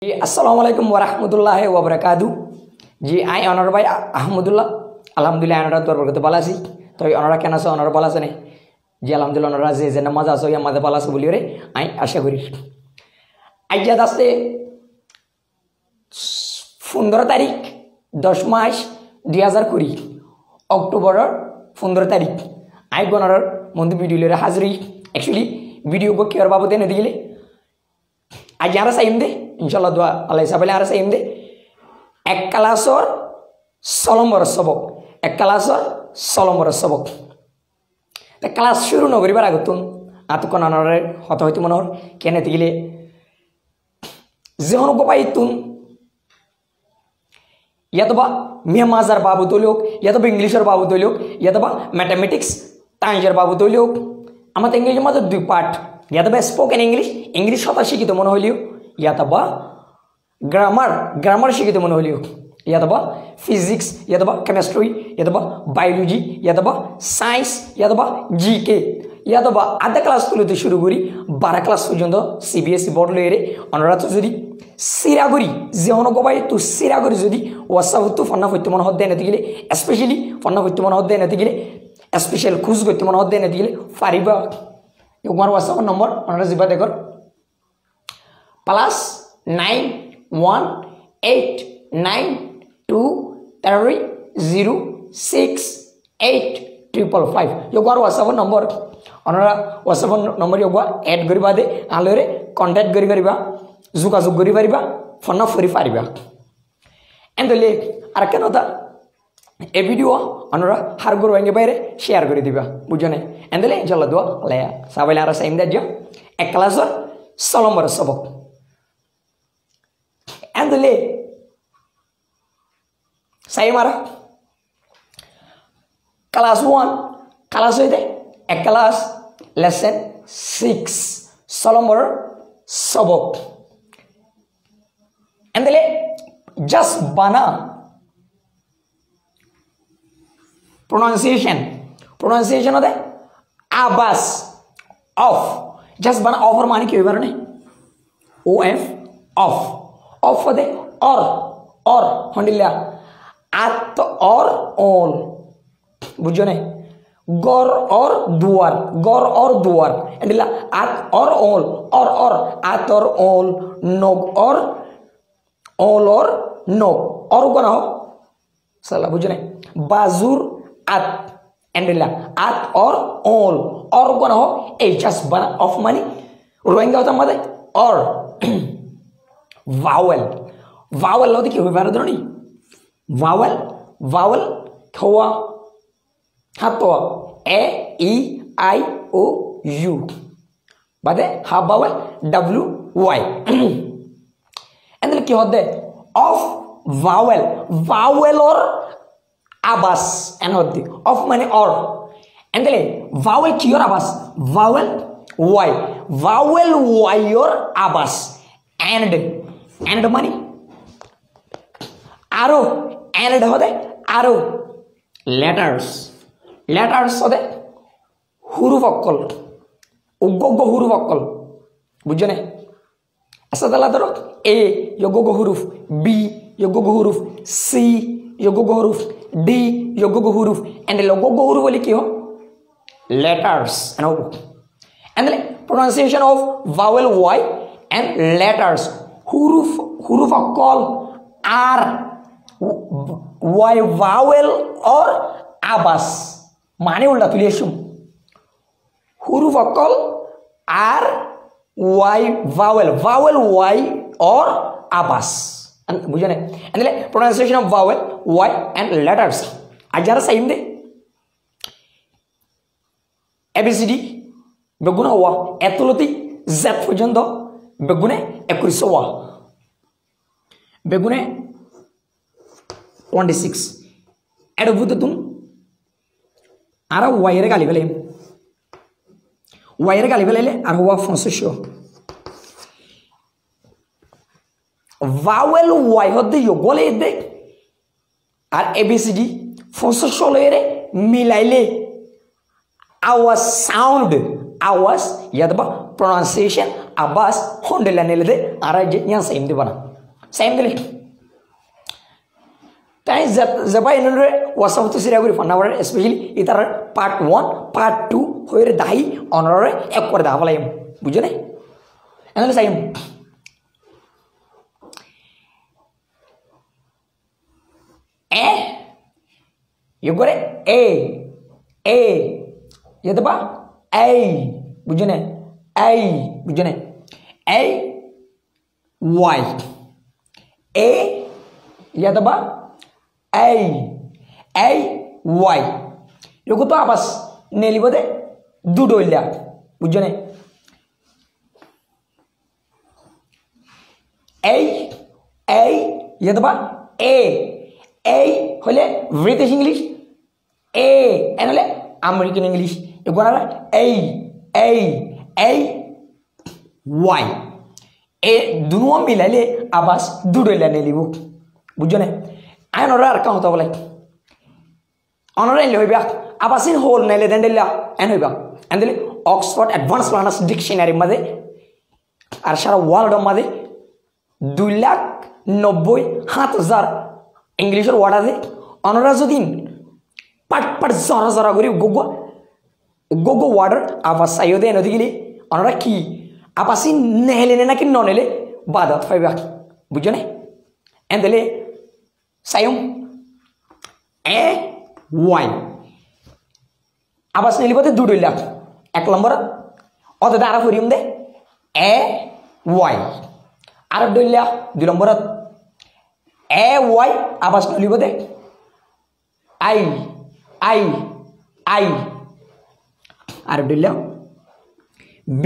जी अस्सलामुअलैकुम वरहमतुल्लाहि वबरकातु। जी आई अनर भाई अहमदुल्लाह अल्हम्दुलिल्लाह अनरा तोर बरकत बालासी तो अनरा केना सो अनरा बालासे ने जी अल्हम्दुलिल्लाह अनरा जे नमाज आसो या मादे बालासे बोलियो रे आई आशा करी आज आस्ते 15 तारीख 10 मास 2020 अक्टोबर 15 तारीख आई गनर मंद वीडियो ले हाजिरी एक्चुअली वीडियो को केयर बाबू देने दिले आज यारा साइम दे इंशाल्लाह दुआ अल्लाह सबले यारा साइम दे एक क्लासर 16 नंबर सबक एक क्लासर 16 नंबर सबक ते क्लास शुरू न करिबार आगतुन आतुकन अनरे हत हयतो मनर केने दिले जेहन को पाइतुन या तो बा मेमाजार बाबू तो लोग या तो इंग्लिशर बाबू तो लोग या तो बा मैथमेटिक्स टांजर बाबू तो लोग आमार इंग्लिश मत दुई पार्ट या तो स्पोकन इंग्लिश शत शिखित मन हलियो या तो ग्रामार शिखित मन हलियो या तो फिजिक्स या तो केमिस्ट्री या तो बायोलॉजी या तो साइंस या तो जीके या तो आधा क्लास तुलते शुरू करी 12 क्लास पर्यन्त सीबीएसई बोर्ड लैरे अनुराध जदि सिरागुरी जेहन गबाई तो सिरागुरी जदि व्हाट्सएप तो फन्ना फत्य मन हदे नथिले स्पेशली फन्ना फत्य मन हदे नथिले स्पेशल खुश गति मन हदे नथिले फारिबा योगमार व्हाट्सएप नंबर अनुराध जिबा देखर +918923068555 योगमार व्हाट्सएप नंबर अनुरा व्हाट्सएप नंबर योगा ऐड करिबा दे आलोरे कांटेक्ट करि करिबा जोगाजोग करि पारिबा फोन फरि पारिबा एंदले आर केनता ए वीडियो अनुरा हार गरवांगे बारे शेयर करि दिबा बुझने एंदले इंशाल्लाह दुआ ले साबले आरा साइम दे एक क्लास 16 नंबर सबक एंदले साइम आरा क्लास 1 क्लास होइते एक क्लास लेसन 6 16 नंबर सबक एंदले जस्ट बना प्रोनाउंसिएशन होते आबास ऑफ जस्ट बना ऑफर मानी क्यों बार नहीं ऑफ होते और हंडिल्या आत और ओल बुझो नहीं गौर और दुआर एंडिला आत और ओल और आत और ओल नोग और ओल और नोग और को ना हो सला बुझो नहीं बाजुर आत एंडिला आत और ओल और को ना हो ए जस्ट बना ऑफ मानी रोइंगा होता मदे और वावल होती क्यों बार दो नहीं vowel khoa हातो A E I O you बादे हा बावल डब्ल्यू वाई एंदले की होते ऑफ वावल और आबास एन होती ऑफ माने और एंदले वावल की और आबास वावल वाई और आबास एंड मानी आरो एंड होते आरो लेटर्स होते हुरुफ अक्कल उग्गो हुरुफ अक्कल बुझो ने ऐसा दला दरो ए योगो हुरुफ बी योगो हुरुफ सी योगो हुरुफ डी योगो हुरुफ एंड लोगो हुरुफ बोली क्यों letters and pronunciation of vowel y and letters huruf अक्कल are y vowel or आबास माने उल्टा तुलिए शुम हुरुफ अक्कल आर वाई वावल वाई और आबास बुझे नहीं एंदले pronunciation of vowel Y and letters आजारा साइम दे एबीसीडी बेगुना हुआ एतुलती जेड पर्यन्त बेगुने 21 हुआ बेगुने 26 एडबुत तुम आरा वायर गाली बेले आर हुआ फ्रांसिसो वावेल वाई होते योगले दे आर एबीसीडी फ्रांसिसो लेरे मिलाइले our sound awas yadba pronunciation abas hondela nelede araje yang same di bana same dele tai zaba inore wasam tu sira guri fanna wara especially itar part 1 part 2 hoire dahi honore ekor da balayam bujhe enale same yogore a yadba a bujhe a bujhe a y a yadba a y yogo to abas nelibode dudoilla bujhe a yadba a hole British English a enole American English yogora a y a duno milale abas dudoilla nelibu bujhe anora arka hoto bole honor en loiba abasin hole nele dendella en hoiba andele Oxford Advanced Learners Dictionary made arshara word made 2,90,000 इंग्लिशर ward आहे अनराजुद्दीन पटपट जरा जरा करी गोगो गोगो वार्डर आवाज सायोदे नदी गेली अनरा की आपासी नेहले ना कि ननेले बादत फाइबा बुझने एंदले सायम ए वाई आवाज नेली बते दुडुला एक नंबर अत दारा फरियम दे ए वाई आरब दुल्ला दु number A Y abas nolibode I Arabdullah B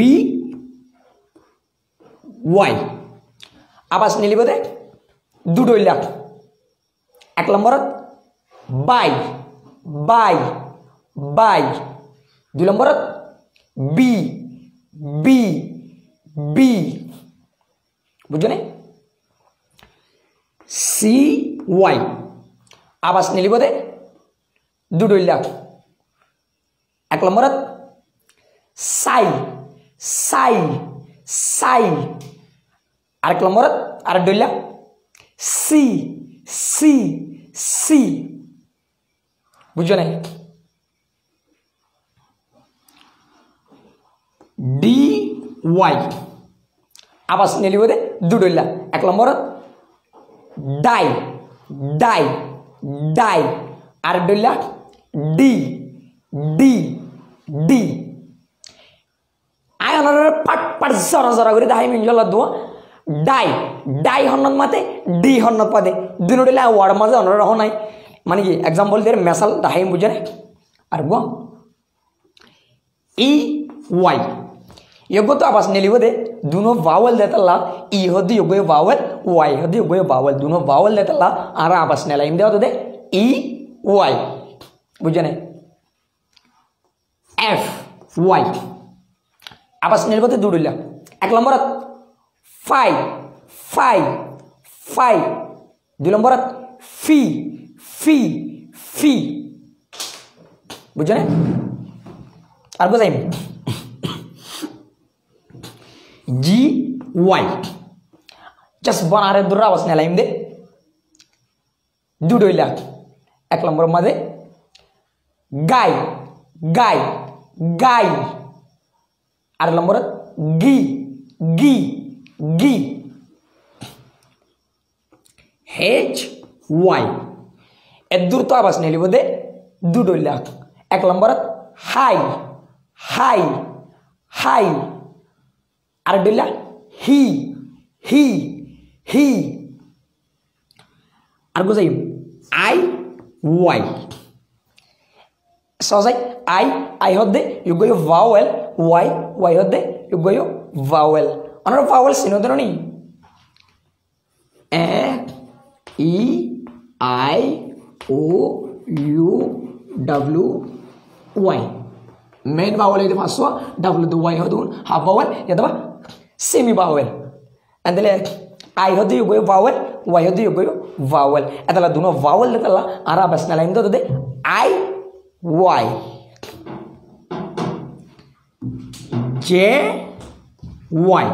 Y abas nolibode dudoilla ek number by du number B बुझने CY आवाज निलिबदे दुडुल्ला एक नंबर साई आरेक नंबर आर दुल्ला सी बुझने DY आवाज निलिबदे दुडुल्ला एक नंबर डाई आरडुल्ला डी आय अनर पट जरा जरा करी दाई मिंजल दो डाई हन्नत माते डी हन्नत पादे दुनोडला वार्ड माजे अनर हो नाई माने की एग्जांपल देर मेसल दाई बुझने आर गो ई वाई योगो तो आवाज नेलिबो दे दुनो वावल देतला ई हदी योगो वावल वाई हदी योगो वावल दुनो वावल देतला आरा आवाज नेला इम देतो दे ई वाई बुझने एफ वाई आवाज नेलिबो दे दुडुला एक नंबर 5 दु नंबर फी बुझने आर बुझाइम GY just बना रहे दुर्रा बसने लाइम दे दुडोइला एक नंबर मध्ये गाय आर नंबर गी HY एदुर तो बसने लिबो दे दुडोइला एक number high Arabilla he argo say I Y so say I hodde you go vowel y hodde you go vowel another vowel sino droni A E I O U W Y main vowel is first one W the Y hodun half vowel yadaba semi vowel and then I hodu you go vowel y hodu you go vowel adala duno vowel detala ara basna line do de I Y J Y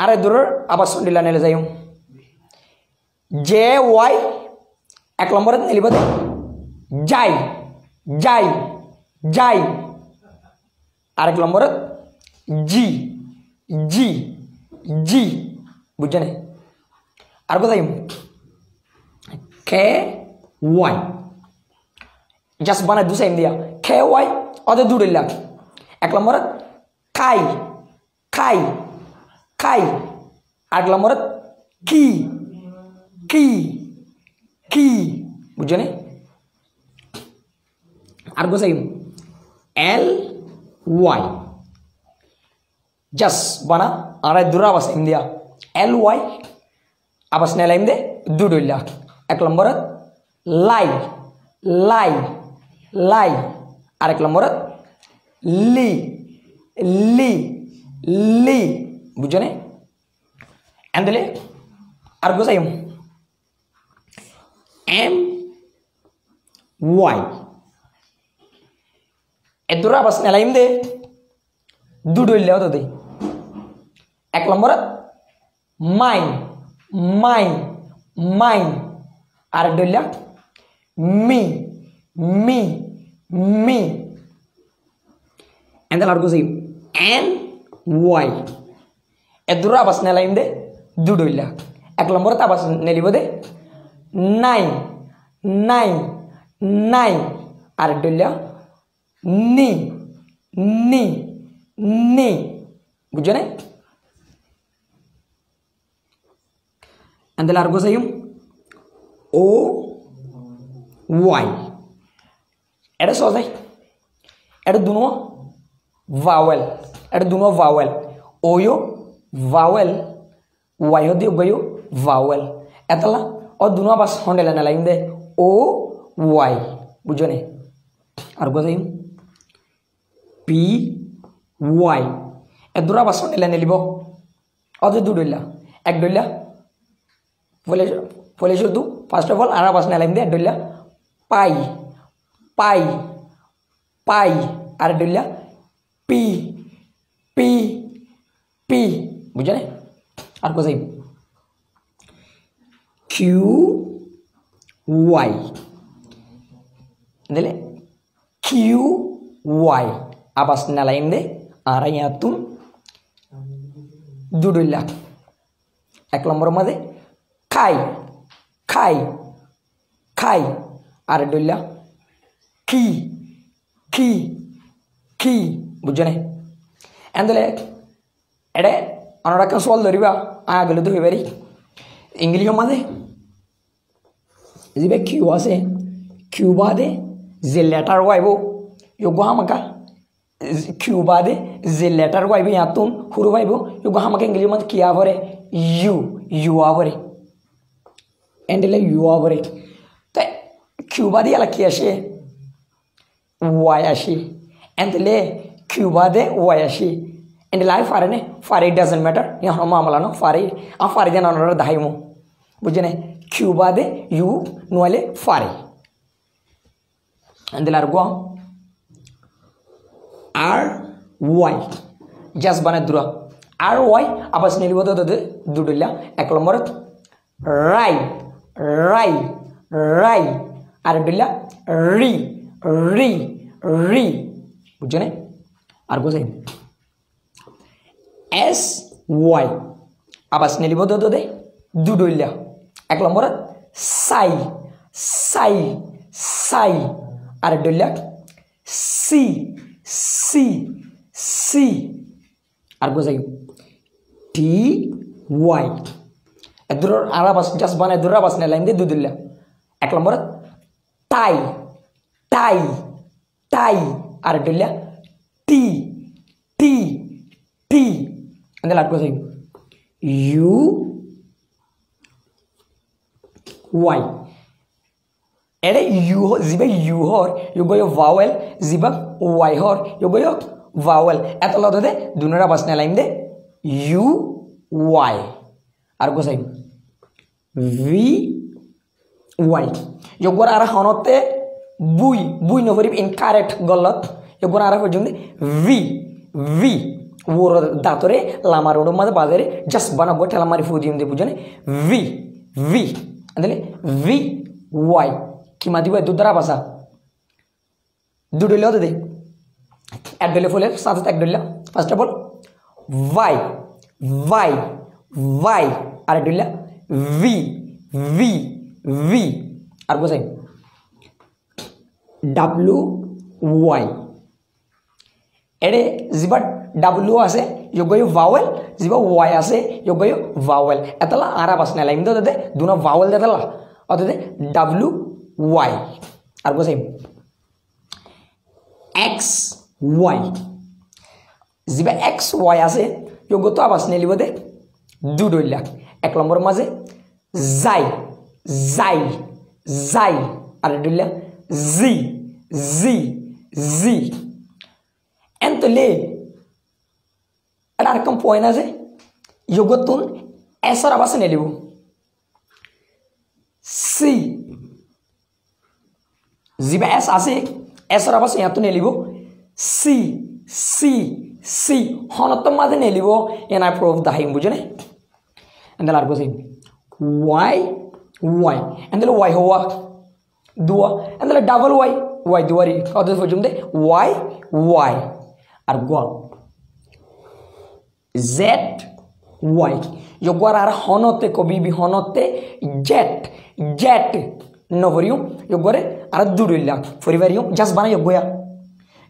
আরে দূরের আবার সন্ডিলা নেলে যাই J Y 1 নম্বরে নিলিব দে যাই যাই যাই আরেক নম্বরে জি জি জি বুঝছেন আর কোথায় কে ওয়াই জাস্ট বানায় দু সেম দিয়া কে ওয়াই ওদের দূরে লাগ 1 নম্বরে খাই খাই খাই 8 নম্বরে কি কি কি বুঝছেন আর কোথায় এল ওয়াই জাস্ট বানা আর দূরা আবাস ইন্ডিয়া এল ওয়াই আবাস নেলা ইন্দে দুডুল্লা 1 নম্বরে লাই লাই লাই আর 1 নম্বরে লি লি লি বুঝছেন এন্ডলে আর কোথায় এম ওয়াই এদুরা আবাস নেলা ইন্দে দুডুল্লা হতো দে 1 নম্বরে মাইন মাইন মাইন আর ডুল্লা মি মি মি এন্ডেল আর কোথায় এন ওয়াই এদুরা আবাস নেলা ইন্দে দুডুল্লা 1 নম্বরে আবাস নেলিব দে নাইন নাইন নাইন আর ডুল্লা নি নি নি বুঝছো না এন্ডেল আর কোথায় ও ওয়াই এটা সহজ এটা দুনো ভাওয়েল এটা দুনো ভাওয়েল ওয়ো ভাওয়েল ওয়াইও দিও গয়ো ভাওয়েল এতলা ও দুনো বাস হন্ডেলা না লাইন দে ও ওয়াই বুঝছো না আর কোথায় পি ওয়াই এ দুরা বাস হন্ডেলা নেলিব অদে দুডইলা এক ডইলা ফলে শুধু ফার্স্ট অফ অল আর বাস নেলাইন দে ডইলা পাই পাই পাই আর ডইলা পি পি পি বুঝছো না আর কোথায় কিউ ওয়াই দিলে কিউ ওয়াই আবাস নেলাইন দে আর ইয়াতুন দুডইলা 1 নম্বর মাঝে খাই খাই খাই আর ডইলা কি কি কি বুঝছো না এন্ডলে এডে অনরাকে সল ধরিবা আগলে তো হইবারি ইংলিশ মাঝে জিবে কিউ আছে কিউ বাদে যে লেটার ওয়াইবো যোগ্য হামাকা কিউ বাদে যে লেটার ওয়াইবে ইয়াতুন হুরু পাইব যোগ্য হামাকে ইংলিশ মাঝে কি আভরে ইউ ইউ আভরে এন্ডলে ইউ আভরে তাই কিউ বাদে আলা কি আসে ওয়াই আসে এন্ডলে কিউ বাদে ওয়াই আসে এন্ডলে আই ফারে নে ফারে ডাজন্ট ম্যাটার यहाँ मामला नो फारे आ फारे देना नर दाइमो बुझने किउ बादे यू नोले फारे एंडले आर गो आर वाई जस्ट बने दुरा आर वाई आपस नेलिबो तो दुडुल्ला 1 নম্বর राई राई राई आर दुल्ला री री री बुझने आर गो एस वाई आबास नेलिब दे दुडुल्ला 1 নম্বর साई साई साई आर डुल्ला सी सी सी आर गो टी वाई एदुर आराबास जस्ट बने दुराबास ने लाइन दे दुडुल्ला 1 নম্বর टाई टाई टाई आर डुल्ला T T T and then go u y ere u ziba u hor you go your vowel ziba y hor you go your vowel etala de dunara basna line de u y ar go v y you go ara honote bui bui no very incorrect galat yogon ara pojjunde v v wor datore lamar odo made bazare just banabo tela mari fudi inde bujane v v andele v y ki madiba dudara basa dudelo de add dele fole sath ek dele first of all y y y are dele v v v আর বোঝাই w y এডে জিবা w আছে যোগয় vowel জিবা y আছে যোগয় vowel এতলা আরা বাসনা line তো দে দুনো vowel দেতলা অতদে w y আর বোঝাই x y জিবা x y আছে যোগ তো আবাসনে লিব দে দু দইলা এক নম্বর মাঝে যাই যাই যাই আর দুইলা জি জি জি এন্তলে এটা রকম পয়েন্ট আছে যোগতুন এসর আবাসে নেলিব সি জিবা এস আছে এসর আবাসে ইয়াতো নেলিব সি সি সি হনতম মাঝে নেলিব এনা প্রুফ দাহিম বুঝনে এন্ডাল আর বসে y y এন্ডাল y হওয়া দুয়া এন্ডাল ডাবল y দুয়ারি কত ফজুমদে y y আর গোয়া z y যোগবার আর হনতে কবি বি হনতে jet jet নভরিউম যোগবারে আর দুড়িলা ফরিবারিউম জাস্ট বানা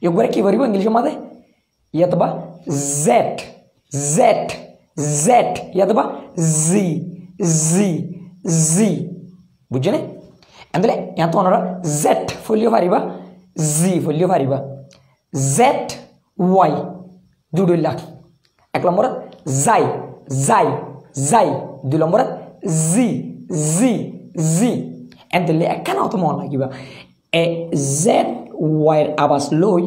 যোগবারে কি ভরিব ইংলিশ মাদে ইয়াতবা z z z ইয়াতবা z z z বুঝছেনে এন্ডলে ইয়াতো অনরা z ফলিও পারিবা z ফলিও পারিবা z y দুড়িলা এক নম্বর যাই যাই যাই দুই নম্বর জি জি জি এন্ডলে একখানা অত মন লাগিবা এ জেড ওয়াই আবাস লই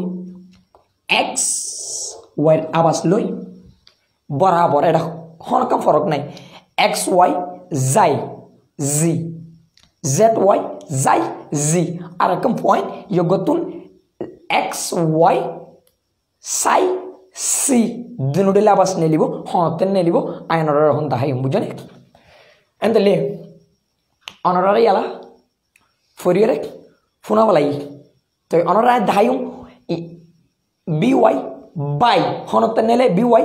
এক্স ওয়াই আবাস লই বরাবর এটা হনকাম ফরক নাই এক্স ওয়াই যাই জি জেড ওয়াই যাই জি আর একম পয়েন্ট যোগতুন এক্স ওয়াই সাই সি দুনুডেলে আবাস নেলিব হতেন নেলিব আইনরার হন দাহাই বুঝনে এন্ডলে অনরার ইয়ালা ফরিয়ারে ফোনা বলাই তো অনরা দাহাইম বি ওয়াই বাই হনতেন নেলে বি ওয়াই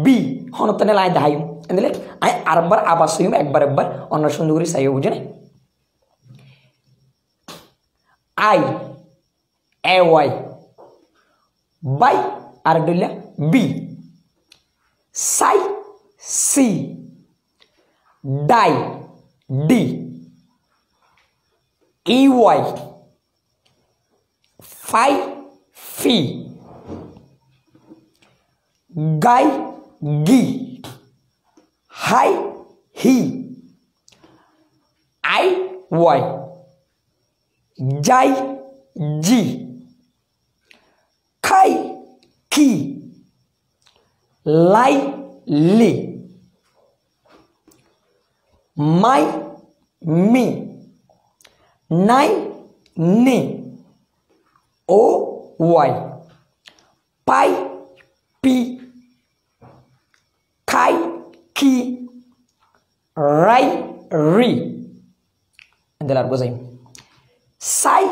বি হনতেন নেলে আই দাহাইম এন্ডলে আই আরবার আবাস হইম একবার অন্য সুন্দর করে চাইও বুঝনে আই এ ওয়াই বাই আর ডইলা বি সাই সি ডাই ডি ই ওয়াই ফাই ফি গাই গি হাই হি আই ওয়াই যাই জি খাই কি লাই লি মাই মি নাই নি ও ওয়াই পাই পি খাই কি রাই রি এন্ডেলার বোঝাই সাই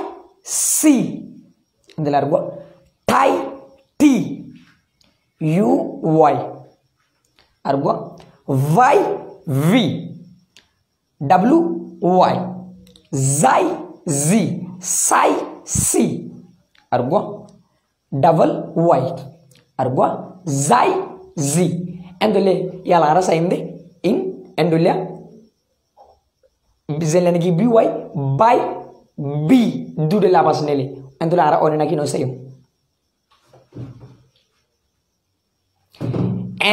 সি এন্ডেলার বো টাই টি ইউ ওয়াই আর গো ভাই ভি ডাব্লিউ ওয়াই জাই জি সাই সি আর গো ডাবল ওয়াই আর গো জাই জি এন্ডলে ইয়ালা ara সাইন্দে ইন এন্ডুলিয়া বিজেলেন কি বি ওয়াই বাই বি দুডে লাবাস নেলে এন্ডলে ara ওনে নাকি নো সাইম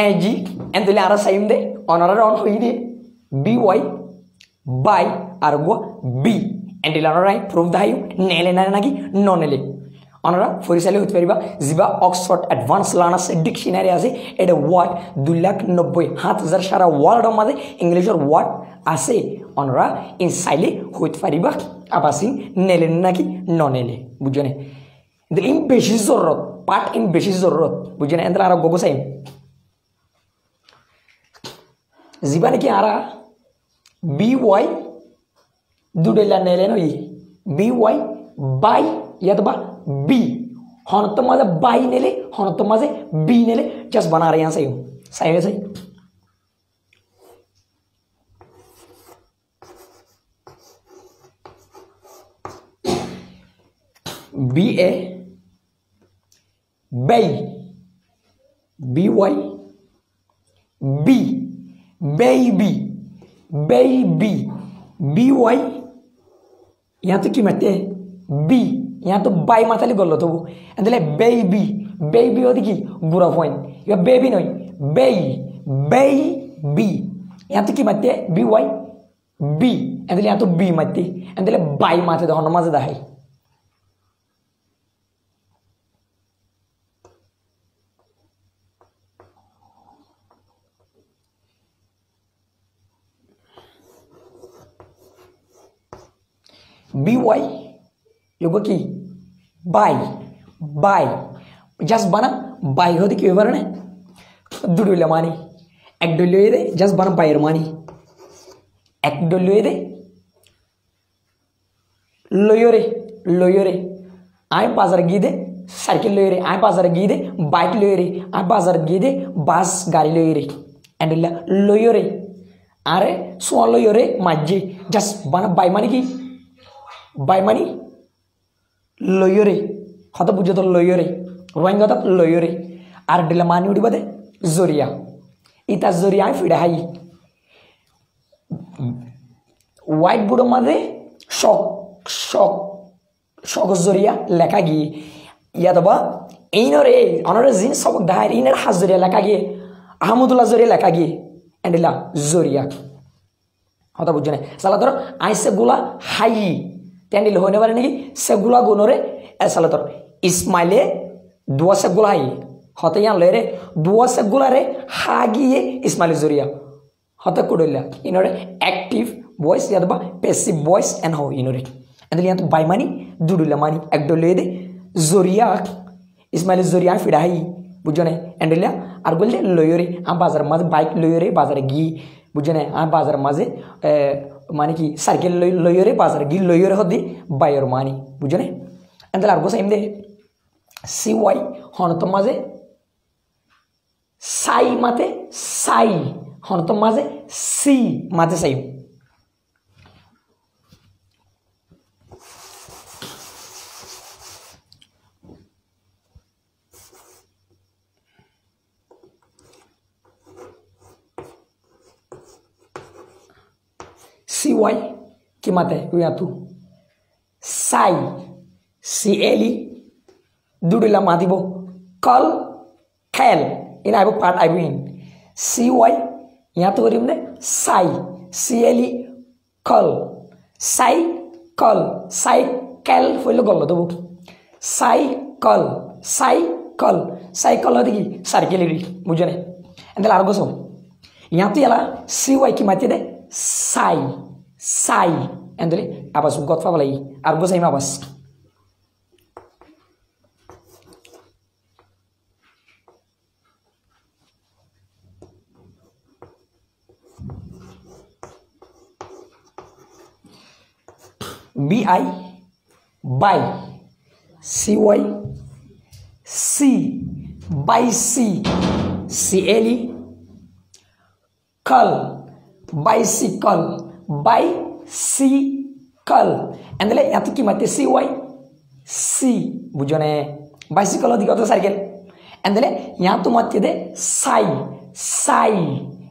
এজি এন্ডলে ara সাইন্দে অনারা অন হইদে বি ওয়াই বাই আর গো বি এন্ডলে অনারাই প্রুফ দাইও নেলে না নাকি নো নেলে অনারা ফরিসালে হতে পারিবা জিবা অক্সফোর্ড অ্যাডভান্স লার্নার্স ডিকশনারি আছে এটা ওয়ার্ড 2,90,000 সারা ওয়ার্ড মধ্যে ইংলিশের ওয়ার্ড আছে অনারা ইনসাইলে হতে পারিবা আবাসিং নেলে নাকি ন নেলে বুঝনে ইম বেশি জরুরত পার্ট ইন বেশি জরুরত বুঝছেন এন্দ্র আর গগো সাইম জীবানে কি আরা বি ওয়াই দুডেলা নেলে নই বি ওয়াই বাই ইয়াতবা বি হনত মাঝে বাই নেলে হনত মাঝে বি নেলে জাস্ট बना रहे यहाँ सही सही B A by B Y B baby baby B Y यहाँ तो की मत बी यहाँ तो बाई माथाली गल्लो तो अंदर बेबी बेबी होती की गुरा पॉइंट या बेबी नहीं बेबी यहाँ तो की मत बी वाई बी अंदर यहाँ तो बी मत अंदर बाई माथे तो हनुमा ज़्यादा है बी वाई योगो की बाई बाई जस्ट बना बाई होती क्यों बरने दुडुले मानी एक डुले दे जस्ट बना बायर मानी एक डुले दे लोयोरे आए बाजार गीदे साइकिल लोयोरे आए बाजार गीदे बाइक लोयोरे आए बाजार गीदे बस गाड़ी लोयोरे एंड लोयोरे अरे सुआ लोयोरे माजी जस्ट बना बाई मानी की बाई मानी लोयोरे हत बुझे तो लोयोरे रोइंग हत लोयोरे आर डिला मानी उड़ी बदे जोरिया इता जोरिया फिडा हाई व्हाइट बोर्ड मादे शॉक शॉक शॉक जोरिया लेखा गी या दबा इनरे अनरे जिन सब दायर इनर हाजरिया लेखा गी अहमदुल्लाह जोरिया लेखा गी एंडिला जोरिया हत बुझने साला धरो आइसे गुला हाई तेंडिल होने वाले नहीं सेगुला गुनोरे ऐसा लतर इस्माइले दुआ सेगुला ही होते यहाँ ले रे दुआ सेगुला रे हागी ये इस्माइल जोरिया होते कुडोला इनोरे एक्टिव वॉइस या तो बा पैसिव वॉइस एंड हो इनोरे अंदर यहाँ तो बाई मानी दुडुला मानी एक डोले दे जोरिया इस्माइल जोरिया फिडा ही बुझने एंडिला आर्गुले लोयोरे आम बाजार माज़ बाइक लोयोरे बाजार गी बुझने आम बाजार माज़े माने की साइकिल लोयोरे बाजार गी लोयोरे होती बायर मानी बुझने अंदर आर्गो सेम दे सी वाई हन तो माजे साई माते साई हन तो माजे सी माते साई सी वाई की माते यहाँ तू साई सी एली दुडुला मातिबो कल खेल इन आइबो पार्ट आइबो इन सी वाई यहाँ तो करीब ने साई सी एली कल साई कैल फैलो गल्लो तो साइकल साइकल होती की साइकिल बुझे नहीं एंदल आर्गो सो यहाँ तो याला सी वाई की माती दे Sai एंदले abas got fa balai argo sai abas bi by cy c by c cl call bicycle bicycle एंदले यहाँ तो की मत सी वाई सी बुझने बाइसिकल अधिक तो साइकिल एंदले यहाँ तो मत दे साई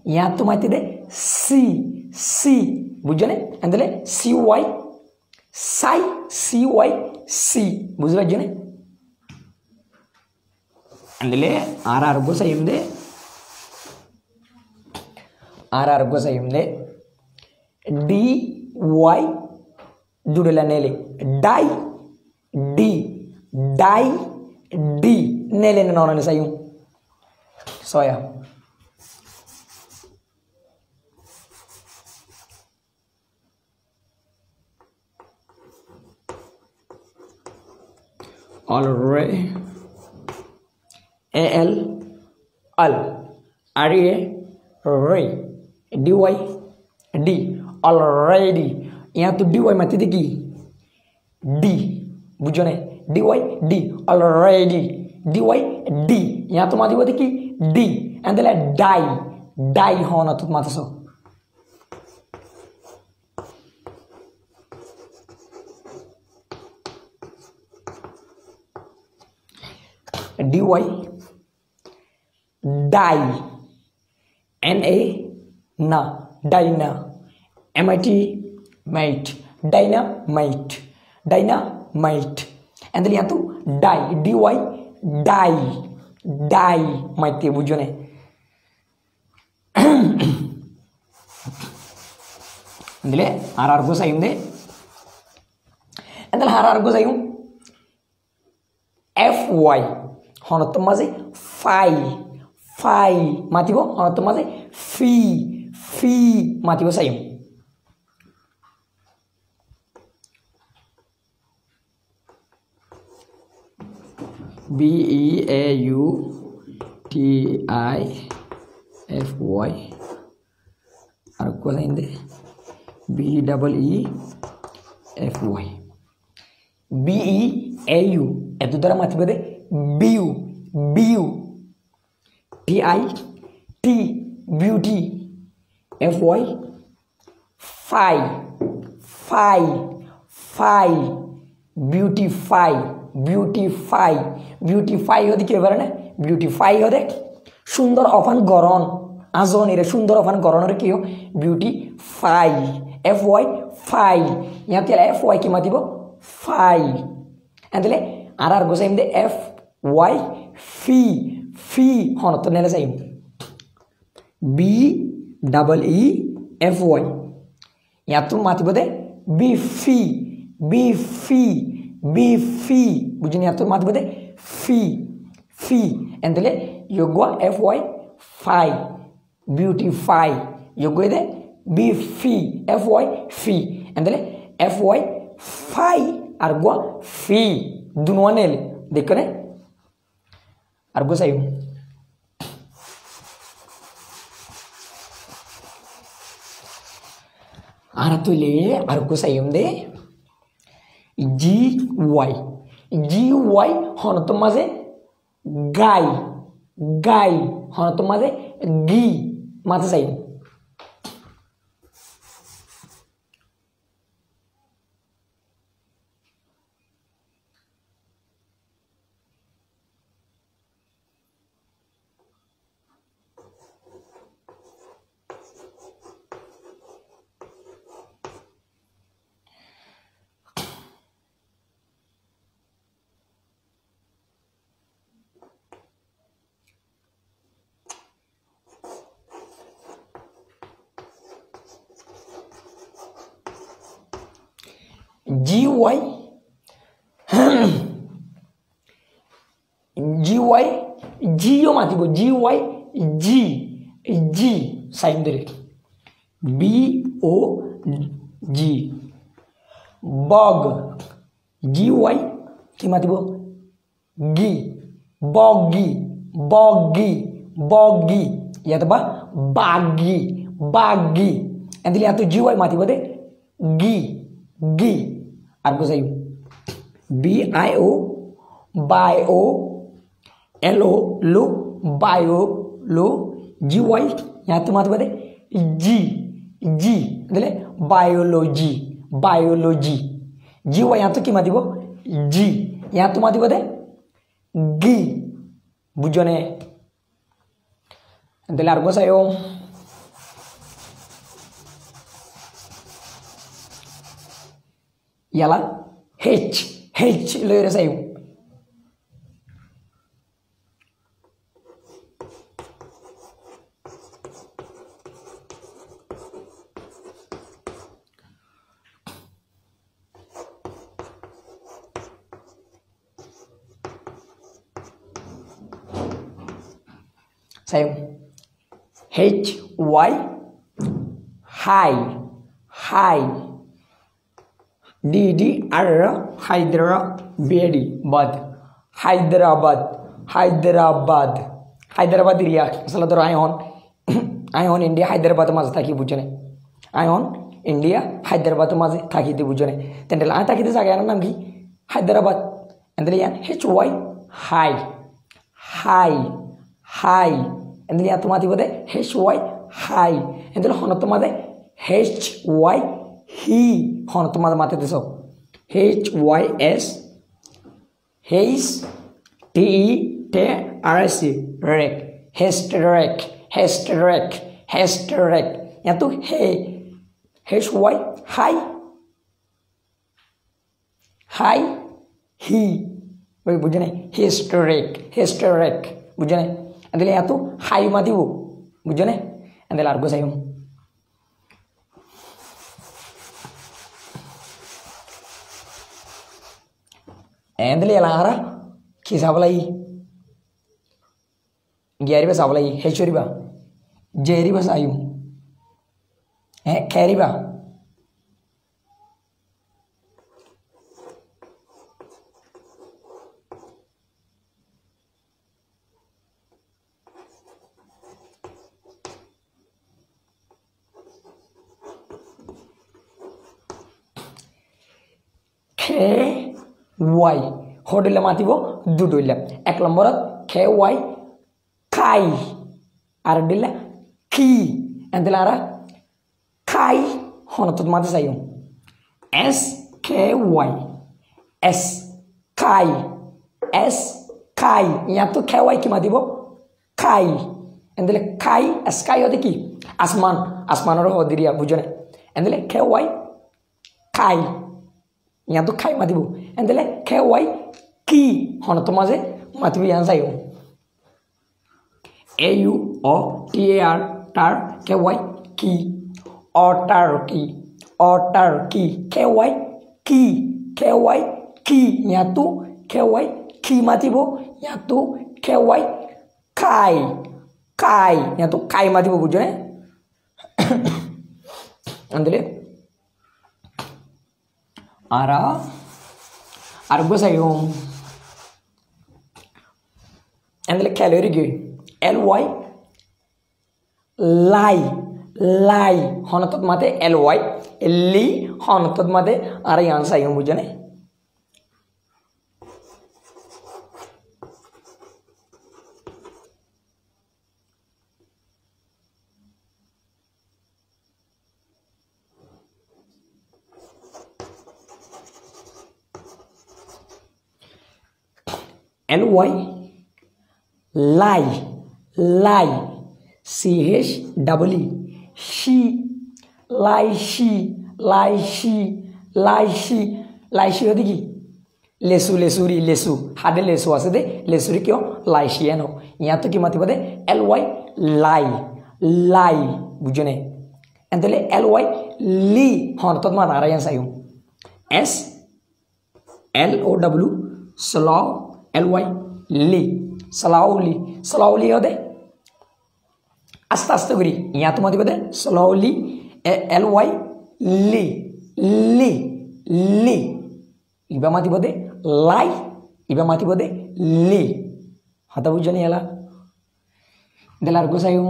यहाँ तो मत दे सी बुझने एंदले सी वाई सी बुझ रहे एंदले आर आर्गो सही दे आर आर्गो सही डी वाई जुड़ेला नेले डाई डी नेले ने नॉन सही सोया already AL al RA ray DY D already यहाँ तो DY माती थी की D बुझो ने DY D already DY D यहाँ तो माती बोलते की D and then die होना तो माता सो DY die NA na dyna MIT mate dynamite and then यहाँ तो DY die माइती बुझो ने ഇതിലെ ആർക്കും സൈയുണ്ട് എന്തായാലും ആർക്കും സൈയും FY হনত মাঝে ফাই মাতিব হনত মাঝে ফি মাতিব সাইম BEAUTIFY আর কো লাইন্দে BEEFY BEAU এত দ্বারা মাতিব দে বিউ TIT beauty FY ফাই বিউটিফাই হতে কি এবারে না বিউটিফাই হতে সুন্দর অফান গরন আজন এর সুন্দর অফান গরনের কি বিউটিফাই FY ফাই ইয়াতে FY কি মাতিব ফাই এন্ডলে আর গোসাইম দে FY ফি হন তো নেলে যাইম BEEFY ইয়াতো মাতিব দে বিফি বুঝিনি ইয়াতো মাতিব দে ফি এন্ডলে ইয়োগা FY ফাই বিউটিফাই ইয়োগা দে বিফি FY ফি এন্ডলে FY ফাই আর গো ফি দুনওয়ানেল দেখরে আর গো সাইম আর তুলে আর গো সাইম দে GY হনত মাঝে গাই হনত মাঝে গি মাঝে সাইম GY জিও মাতিব GY জি সাইন ধরে BOG বগ GY কি মাতিব বগি ইয়াত বা বাগি এদিলে ইয়াত GY মাতিব দে গি আর বুঝাই BIO বায়ো LO লো বায়ো লো GY यहाँ तो मात्र बते जी दिले बायोलॉजी GY यहाँ तो की मातिबो जी यहाँ तो मातिबो दे गी बुझने दिले आर बसायो याला H ले रे सायो Sayang HY high DDR Hyderabad Hyderabad Hyderabad area আসলে ধরো আই হন ইন্ডিয়া হায়দ্রাবাদ মাঝে থাকি বুঝনে আই হন ইন্ডিয়া হায়দ্রাবাদ মাঝে থাকিতে বুঝনে তেন আই থাকিতে জায়গার নাম কি হায়দ্রাবাদ এন্ডেল ইয়ান HY হাই হাই হাই এন্ডেল ইয়া তোমাদের বদে HY হাই এন্ডেল হন তোমাদের HY হি হন তোমাদের মাতে দিছো HYS Hayes TERC rek hysterek यहाँ तो है HY हाई हाई ही भाई बुझे नहीं hysterek बुझे नहीं अंदर यहाँ तो हाई माती वो बुझे नहीं अंदर लार्गो सही हूँ अंदर ये लारा किसा वाला ही ग्यारहवीं सावला ही हेचोरीबा जेरीबा सायु है कैरीबा खे वाई होडिले मातिबो दुडुइला एक नम्बरत खे वाई खाई আর দিলে কি এন্ডেল আরা খাই হনত মাতে চাইও SKY S খাই S খাই ইয়া তো খেওয়াই কি মাতিব খাই এন্ডেল খাই স্কাই হতে কি আসমান আসমানের হদিরিয়া বুঝনে এন্ডেল খেওয়াই খাই ইয়া তো খাই মাতিব এন্ডেল খেওয়াই কি হনত মাঝে মাতিব ইয়ান চাইও AUOTAR tar KY ki autarky KY ki nyatu KY ki matibo nyatu KY kai nyatu kai matibo bujone andele ara argo sayum andele calorie ge LY লাই হনতত মাতে LY লি হনতত মাতে আর ইয়ান Saim বুঝনে LY lie CHEE she লাইশি হতে কি লেসু হাদে লেসু আছে দে লেসুরি কিয় লাইশি এনো ইয়া তো কি মাতিব দে LY লাই বুঝনে এন্ডলে LY লি হনতত মা দাঁড়াই সাইও SLOW স্লো LY লি স্লাউলি হদে আস্তে আস্তে করি ইয়া তো মাতিব দে স্লোলি LY লি ইবা মাতিব দে লাই ইবা মাতিব দে লি হাতা বুঝনি এলা দেলার গোসাইও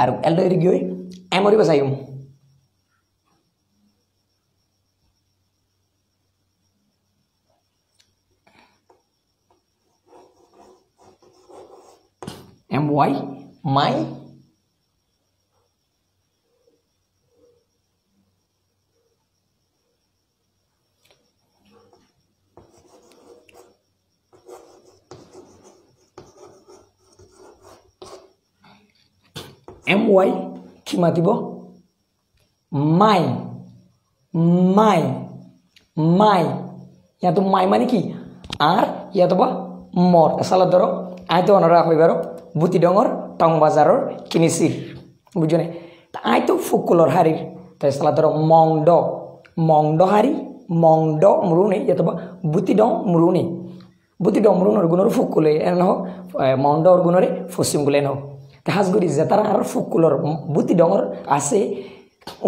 আর এলডো এরি গই এমরি বসাইও MY my MY কি মাতিব মাই ইয়া তো মাই মানে কি আর ইয়া তো বা মর সালা ধরো আই তো অনরা হইবারো বুতি ডঙর টং বাজারর কিনিসির বুঝনে আই তো ফুকুলর হারির তাই সালা ধরো মংড হারি মংড মুরুনে ইয়া তো বা বুতি ডং মুরুনে বুতি ডং মুরুনর গুণর ফুকুলে এন হোক মংডর গুণরে ফসিম গুলেন হোক হাজগুড়ি যে তারা আর ফুকুলর বুতি ডঙর আছে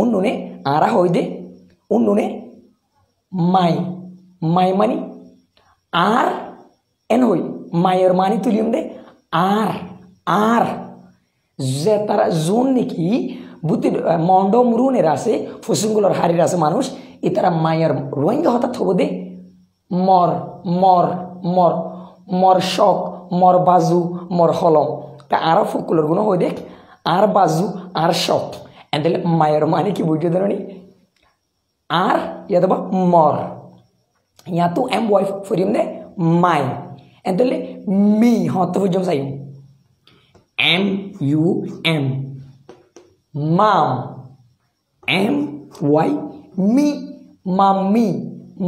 উন্নুনে আরা হই দে উন্নুনে माय माय मानी आर एन होई मायर मानी तुलियम दे आर आर जे तारा जोन नेकी बुद्धि मोंडो मुरुने रासे फुसिंगुलर हारी रासे मानुष इतारा मायर रोइंगा होता थोबो दे मर मर मर मर शक मर बाजू मर हलम ता आरा फुकुलर गुनो होय देख आर बाजू आर शक एंडल मायर मानी की बुझे दरनी आर या दबा मर या तो एम वाइफ फरियम दे माय एंडल मी होत फुजम सायम एम यू एम माम एम वाई मी मामी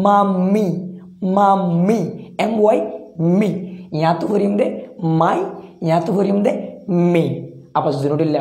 मामी मामी एम वाई मी यहाँ तो फरियम दे माई यहाँ तो फरियम दे मी आप जुनुडिल्ला